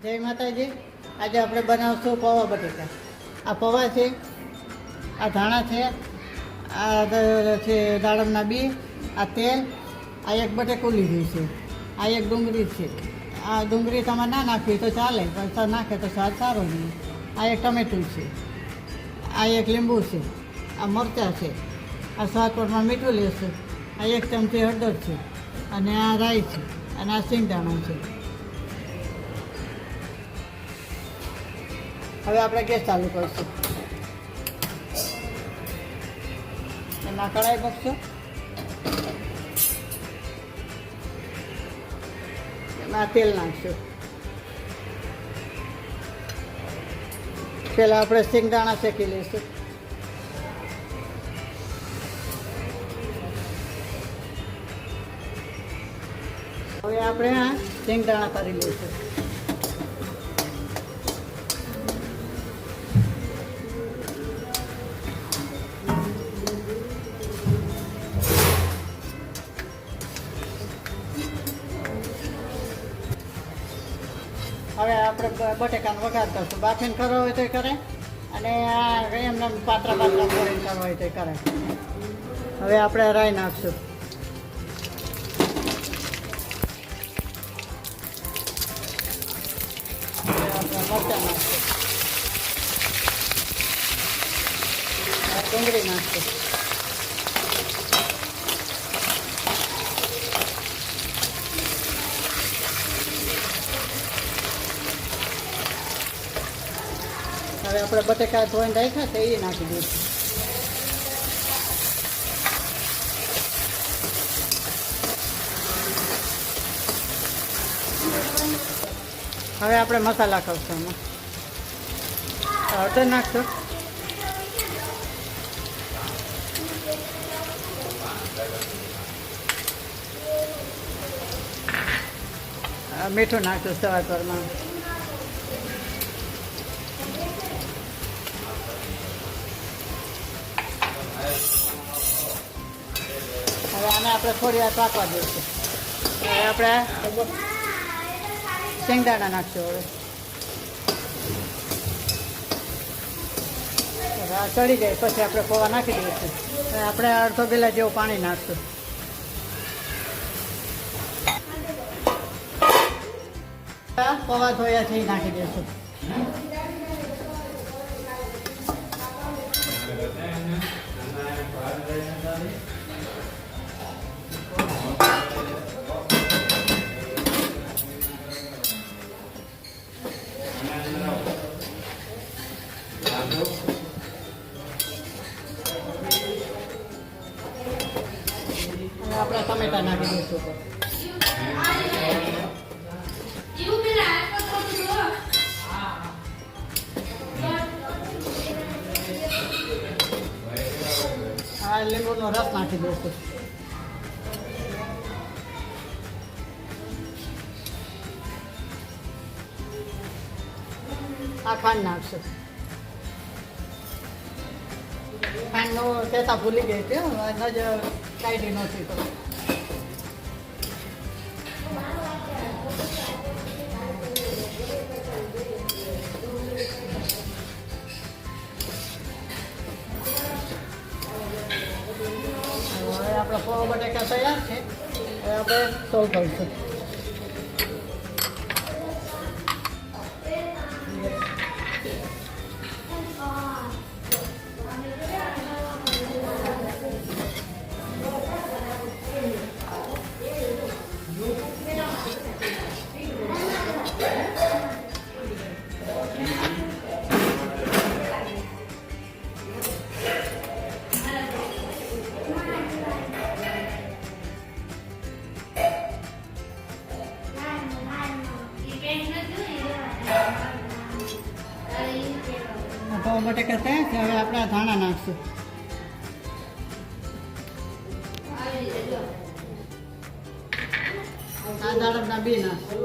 જય માતાજી. આજે આપણે બનાવશું પૌવા બટેકા. આ પૌવા છે, આ ધાણા છે, આ છે દાડમના બી, આ તેલ, આ એક બટેકું લીધું છે, આ એક ડુંગળી છે. આ ડુંગળી તમારે ના નાખવી તો ચાલે, પણ નાખે તો સ્વાદ સારો નહીં. આ એક ટમેટું છે, આ એક લીંબુ છે, આ મરચાં છે, આ સ્વાદ પ્રમાણે મીઠું લેશે, આ એક ચમચી હળદર છે, અને આ રાઈ છે, અને આ સિંગદાણા છે. હવે આપણે ગેસ ચાલુ કરીશું. એમાં કઢાઈ મૂકશું. એમાં તેલ નાખશું. પહેલાં આપણે સિંગદાણા શેકી લઈશું. હવે આપણે આ સિંગદાણા કરી લઈશું. હવે આપણે બટેકાનો વઘાર કરશું. બાફીને કરવો હોય તો કરે, અને આ એમને પાતળા ફોડીને કરવા હોય તો કરે. હવે આપણે રાઈ નાખશું. આપણે મરચાં નાખશું, ડુંગળી નાખશું, હવે આપણે બટેકા ધોઈને રાખ્યા છે એ નાખી દઈશું. હવે આપણે મસાલા કરશું. એમાં હળદર નાખશું, મીઠું નાખશું સ્વાદ પ્રમાણે. હવે આને આપણે થોડી વાર પાકવા દઈશું. હવે આપણે શેંગદાણા નાખશું. હવે આ ચડી જાય પછી આપણે પૌવા નાખી દઈશું. હવે આપણે અડધો ગ્લાસ જેવું પાણી નાખશું. પૌવા ધોયા છે એ નાખી દઈશું. આપણે ટમેટા નાખી દઈશું. આ લીંબુનો રસ નાખી દઈશું. આ ખાંડ નાખશું. ખાંડનો કહેતા ભૂલી ગઈ છે, નજર કાઢી નથી તો. હવે આપણા પૌવા બટેકા તૈયાર છે. હવે આપણે સર્વ કરીશું. પૌવા બટેકા તૈયાર છે. હવે આપણે આ ધાણા નાખશું. આ દાડમના બી નાખશું.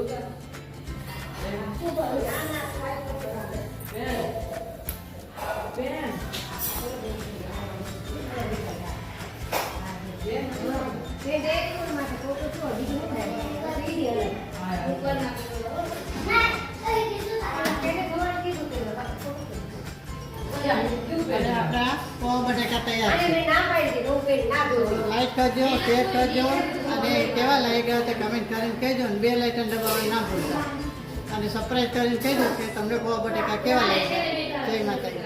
તૈયાર છે. લાઈક કરજો, શેર કરજો અને કેવા લાગ્યા તે કમેન્ટ કરીને કહેજો અને 2 લાઇકન દબાવવાનું ના ભૂલતા અને સબસ્ક્રાઈબ કરીને કહેજો કે તમને પૌવા બટેકા કેવા લાગ્યા. જય માતાજી.